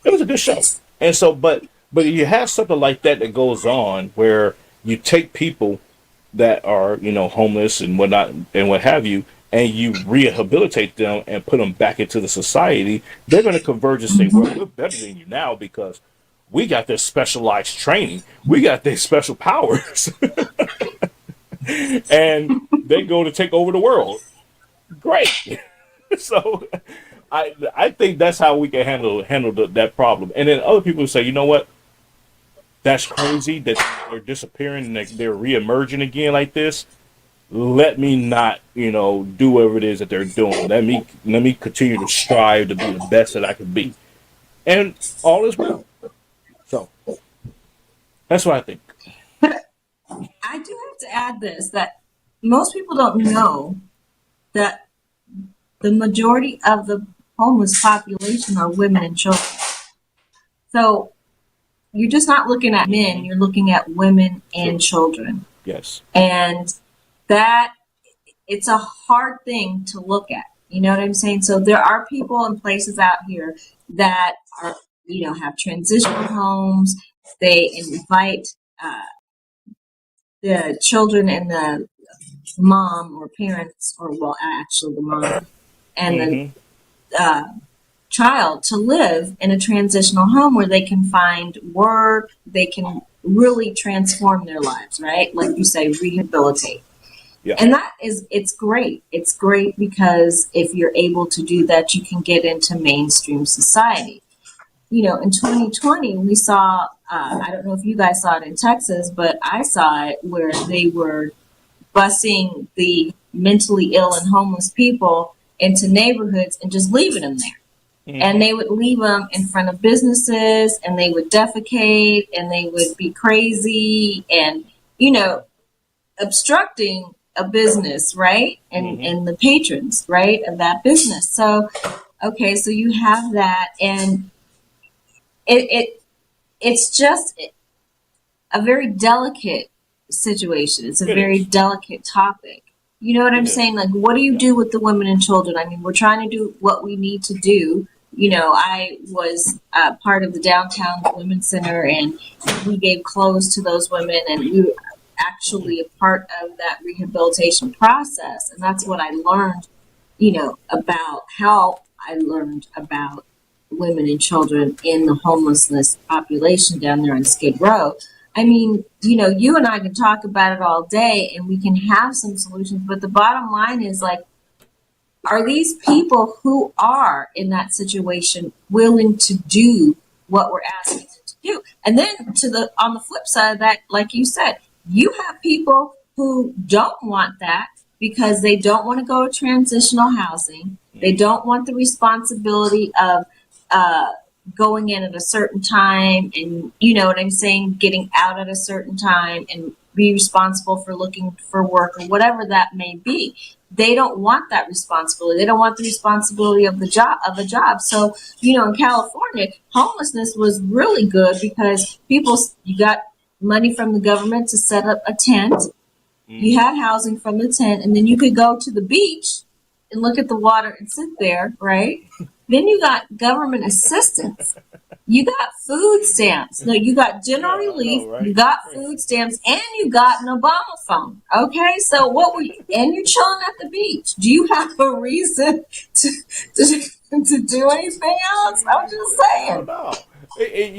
It was a good show. And so, but you have something like that goes on where you take people that are homeless and whatnot and what have you, and you rehabilitate them and put them back into the society. They're going to converge and say, "Well, we're better than you now because we got this specialized training, we got these special powers," and they go to take over the world. Great. So I think that's how we can handle that problem. And then other people say, you know what? That's crazy that they're disappearing and they're reemerging again like this. Let me not, do whatever it is that they're doing. Let me continue to strive to be the best that I can be, and all is well. So that's what I think. But I do have to add this that most people don't know that the majority of the homeless population are women and children. So you're just not looking at men, you're looking at women and children. Yes. And that it's a hard thing to look at. You know what I'm saying? So there are people and places out here that are, have transitional homes. They invite the children and the mom or parents, or well, actually the mom and the child to live in a transitional home where they can find work, they can really transform their lives, right? Like you say, rehabilitate. Yeah. And it's great. It's great because if you're able to do that, you can get into mainstream society. in 2020, we saw, I don't know if you guys saw it in Texas, but I saw it where they were busing the mentally ill and homeless people into neighborhoods and just leaving them there. And they would leave them in front of businesses, and they would defecate, and they would be crazy and, obstructing a business, right? And the patrons, right, of that business. So, okay, so you have that, and it's just a very delicate situation. It's a very delicate topic. You know what I'm saying? Like, what do you do with the women and children? I mean, we're trying to do what we need to do. I was part of the downtown women's center, and we gave clothes to those women, and we were actually a part of that rehabilitation process. And that's what I learned, about how I learned about women and children in the homelessness population down there on Skid Row. I mean, you and I can talk about it all day, and we can have some solutions, but the bottom line is, like, are these people who are in that situation willing to do what we're asking them to do? And then on the flip side of that, like you said, you have people who don't want that because they don't want to go to transitional housing. They don't want the responsibility of going in at a certain time, and you know what I'm saying, getting out at a certain time, and be responsible for looking for work or whatever that may be. They don't want that responsibility. They don't want the responsibility of a job. So, in California, homelessness was really good because you got money from the government to set up a tent. You had housing from the tent, and then you could go to the beach and look at the water and sit there, right? Then you got government assistance. You got food stamps. No, you got general relief. Right? You got food stamps, and you got an Obama phone. Okay, so and you're chilling at the beach. Do you have a reason to do anything else? I'm just saying.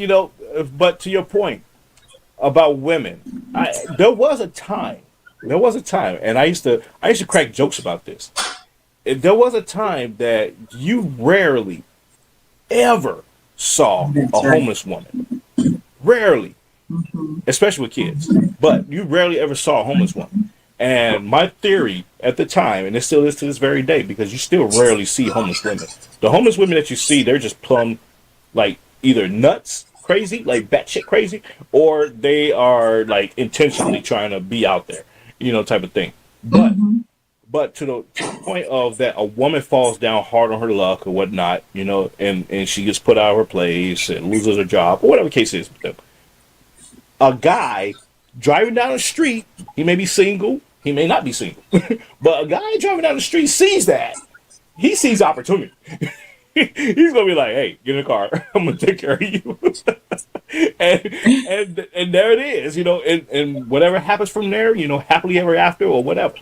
No, but to your point about women, there was a time, and I used to crack jokes about this. There was a time that you rarely ever saw a homeless woman. Rarely. Especially with kids. But you rarely ever saw a homeless woman. And my theory at the time, and it still is to this very day, because you still rarely see homeless women. The homeless women that you see, they're just plumb, like, either nuts, crazy, like batshit crazy, or they are, like, intentionally trying to be out there, type of thing. But to the point of that a woman falls down hard on her luck or whatnot, and she gets put out of her place and loses her job, or whatever the case is with them. A guy driving down the street, he may be single, he may not be single, but a guy driving down the street sees that. He sees opportunity. He's going to be like, hey, get in the car. I'm going to take care of you. and there it is, and whatever happens from there, happily ever after or whatever.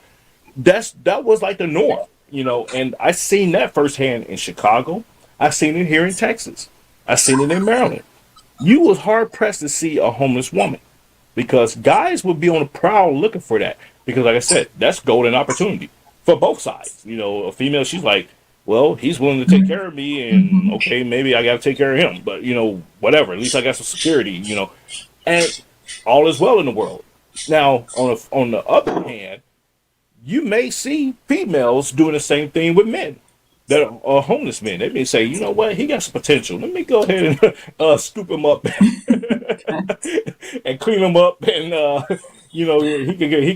That was like the norm, and I seen that firsthand in Chicago. I seen it here in Texas. I seen it in Maryland. You was hard pressed to see a homeless woman because guys would be on the prowl looking for that. Because like I said, that's golden opportunity for both sides. A female, she's like, well, he's willing to take care of me, and okay, maybe I got to take care of him, but whatever. At least I got some security, and all is well in the world. Now, on the other hand, you may see females doing the same thing with men that are homeless men. They may say, you know what, he got some potential. Let me go ahead and scoop him up and clean him up, and he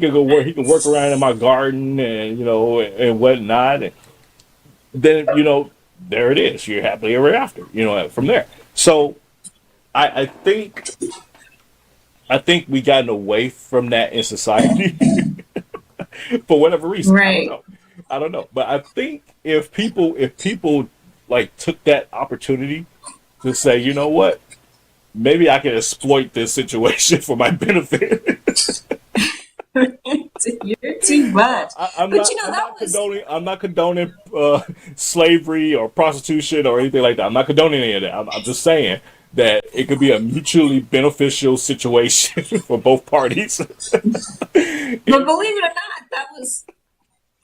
can go work. He can work around in my garden, and and whatnot. And then there it is. You're happily ever after. From there. So I think we gotten away from that in society. For whatever reason, right. I don't know. But I think if people like took that opportunity to say, you know what, maybe I can exploit this situation for my benefit. You're too much. I'm not condoning slavery or prostitution or anything like that. I'm not condoning any of that. I'm just saying that it could be a mutually beneficial situation for both parties. But believe it or not, that was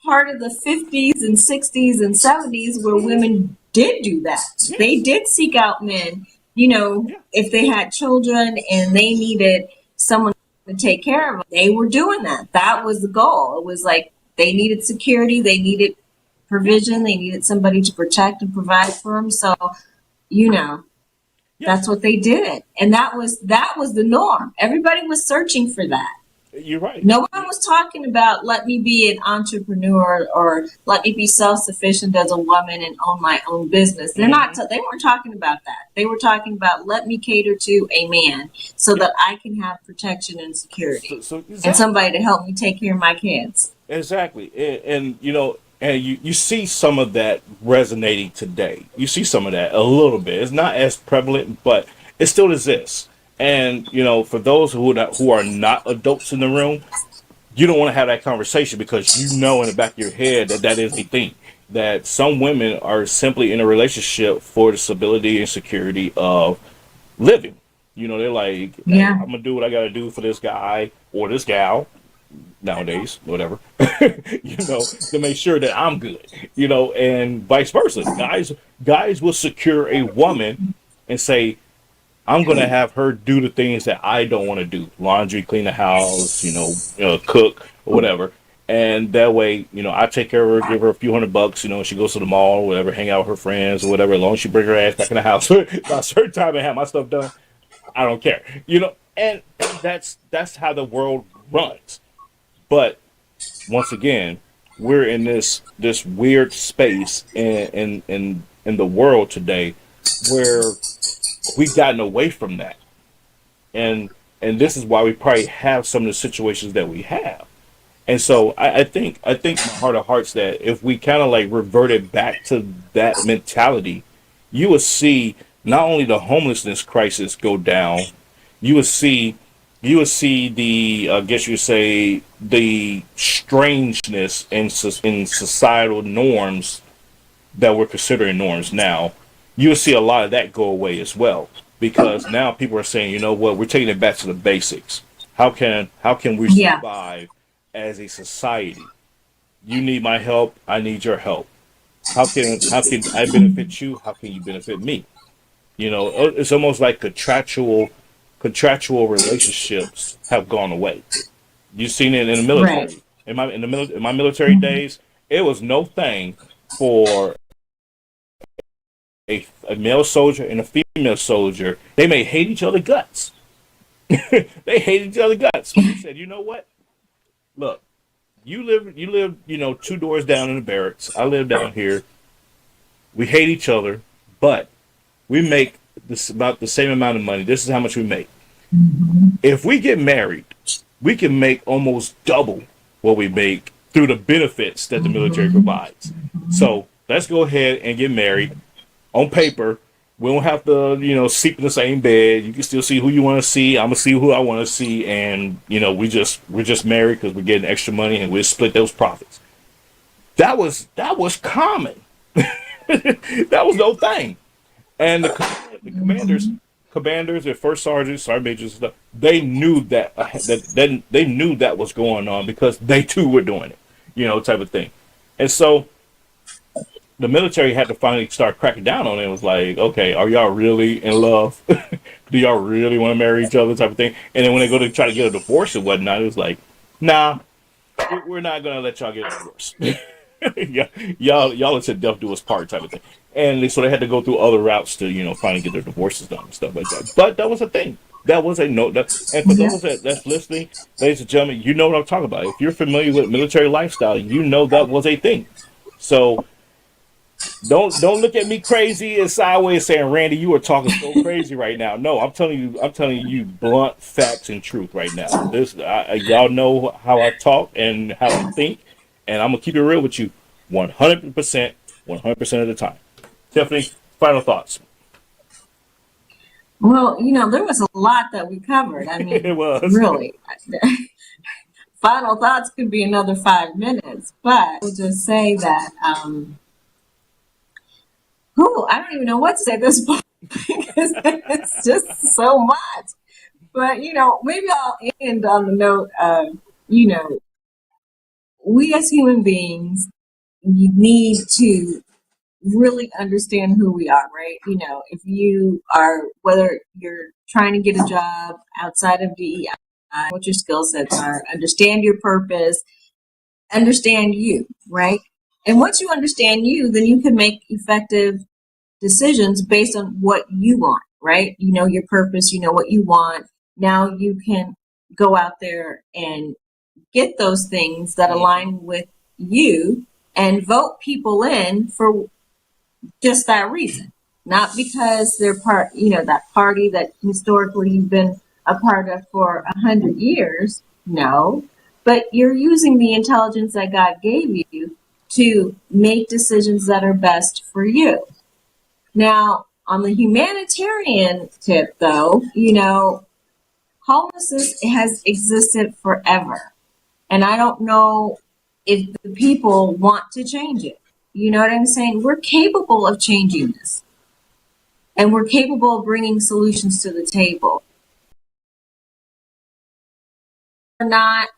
part of the 50s and 60s and 70s where women did do that. They did seek out men Yeah. if they had children and they needed someone to take care of them, they were doing that. That was the goal. It was like they needed security, they needed provision, they needed somebody to protect and provide for them. So, you know, Yes. that's what they did. And that was the norm. Everybody was searching for that. You're right. No one was talking about let me be an entrepreneur or let me be self-sufficient as a woman and own my own business. They weren't talking about that. They were talking about let me cater to a man so Yeah. that I can have protection and security So and exactly. somebody to help me take care of my kids. Exactly. And you see some of that resonating today. You see some of that a little bit. It's not as prevalent, but it still exists. And for those who are not adults in the room, you don't want to have that conversation because in the back of your head that that is a thing. That some women are simply in a relationship for the stability and security of living. They're like, hey, Yeah. I'm gonna do what I gotta do for this guy or this gal nowadays, whatever, to make sure that I'm good, and vice versa. Guys will secure a woman and say, I'm gonna have her do the things that I don't want to do: laundry, clean the house, cook or whatever. And that way, I take care of her, give her a few $100, she goes to the mall or whatever, hang out with her friends or whatever. As long as she bring her ass back in the house by a certain time and have my stuff done, I don't care, And that's how the world runs. But once again, we're in this weird space in the world today where we've gotten away from that, and this is why we probably have some of the situations that we have. And so I think in my heart of hearts that if we kind of like reverted back to that mentality, you would see not only the homelessness crisis go down, you would see the I guess you would say the strangeness in societal norms that we're considering norms now. You would see a lot of that go away as well because now people are saying, you know what, we're taking it back to the basics. How can we Yeah. survive as a society? You need my help, I need your help. How can I benefit you? How can you benefit me? It's almost like contractual relationships have gone away. You've seen it in the Right. military. In my military days, it was no thing for a male soldier and a female soldier. They may hate each other guts. They hate each other guts. But they said, you know what? Look, you live, two doors down in the barracks. I live down here. We hate each other, but we make this about the same amount of money. This is how much we make. If we get married, we can make almost double what we make through the benefits that the military provides. So let's go ahead and get married. On paper, we don't have to, sleep in the same bed. You can still see who you want to see. I'm gonna see who I want to see, and we're just married because we're getting extra money, and we'll split those profits. That was common. That was no thing. And the commanders and first sergeants, sergeant majors, and stuff, they knew that they knew that was going on because they too were doing it, type of thing. And so the military had to finally start cracking down on it. It was like, okay, are y'all really in love? Do y'all really want to marry each other, type of thing? And then when they go to try to get a divorce and whatnot, it was like, nah, we're not gonna let y'all get a divorce. Yeah, y'all let death do us part, type of thing. And so they had to go through other routes to finally get their divorces done and stuff like that. But that was a thing. That was a note. And for Yeah. those that's listening, ladies and gentlemen, you know what I'm talking about. If you're familiar with military lifestyle, you know that was a thing. So don't look at me crazy and sideways saying, Randy, you are talking so crazy right now. No, I'm telling you blunt facts and truth right now. Y'all know how I talk and how I think, and I'm gonna keep it real with you, 100%, 100% of the time. Tiffany, final thoughts. Well, there was a lot that we covered. I It mean, was. really, final thoughts could be another 5 minutes, but we'll just say that, I don't even know what to say at this point because it's just so much. But, maybe I'll end on the note of, you know, we as human beings need to really understand who we are, right? You know, if you are, whether you're trying to get a job outside of DEI, what your skill sets are, understand your purpose, understand you, right? And once you understand you, then you can make effective decisions based on what you want, right? You know your purpose, you know what you want. Now you can go out there and get those things that align with you and vote people in for just that reason. Not because they're part, you know, that party that historically you've been a part of for 100 years. No, but you're using the intelligence that God gave you to make decisions that are best for you. Now, on the humanitarian tip, though, you know, homelessness has existed forever. And I don't know if the people want to change it. You know what I'm saying? We're capable of changing this. And we're capable of bringing solutions to the table. Or not,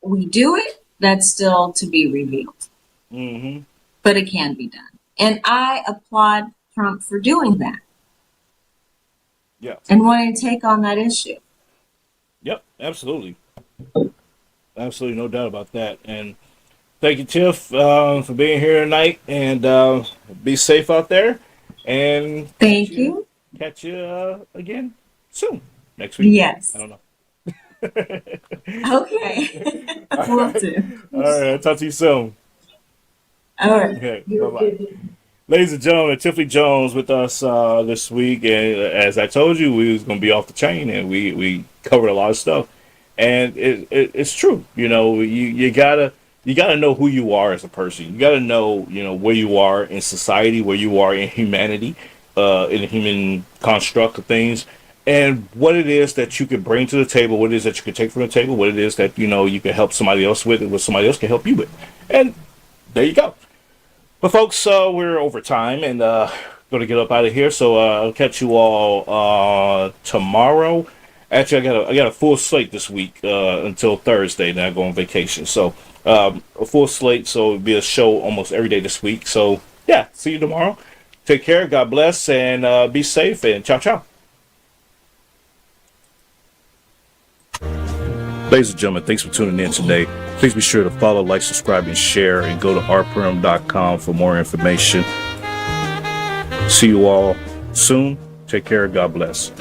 we do it, that's still to be revealed. Mm-hmm. But it can be done. And I applaud Trump for doing that. Yeah. And wanting to take on that issue. Yep, absolutely. Absolutely, no doubt about that. And thank you, Tiff, for being here tonight. And be safe out there. And Thank you. Catch you again soon. Next week. Yes. I don't know. Okay. Will do. All right, I'll talk to you soon. All right. Okay, bye-bye. Ladies and gentlemen, Tiffany Jones with us this week, and as I told you, we was going to be off the chain, and we covered a lot of stuff, and it's true. You know, you gotta know who you are as a person. You gotta know, you know, where you are in society, where you are in humanity, in the human construct of things, and what it is that you could bring to the table, what it is that you could take from the table, what it is that, you know, you can help somebody else with, and what somebody else can help you with, and there you go. But folks, we're over time and going to get up out of here. So I'll catch you all tomorrow. Actually, I got a full slate this week until Thursday. Then I go on vacation. So a full slate. So it'll be a show almost every day this week. So yeah, see you tomorrow. Take care. God bless and be safe. And ciao, ciao. Ladies and gentlemen, thanks for tuning in today. Please be sure to follow, like, subscribe, and share, and go to rpurham.com for more information. See you all soon. Take care. God bless.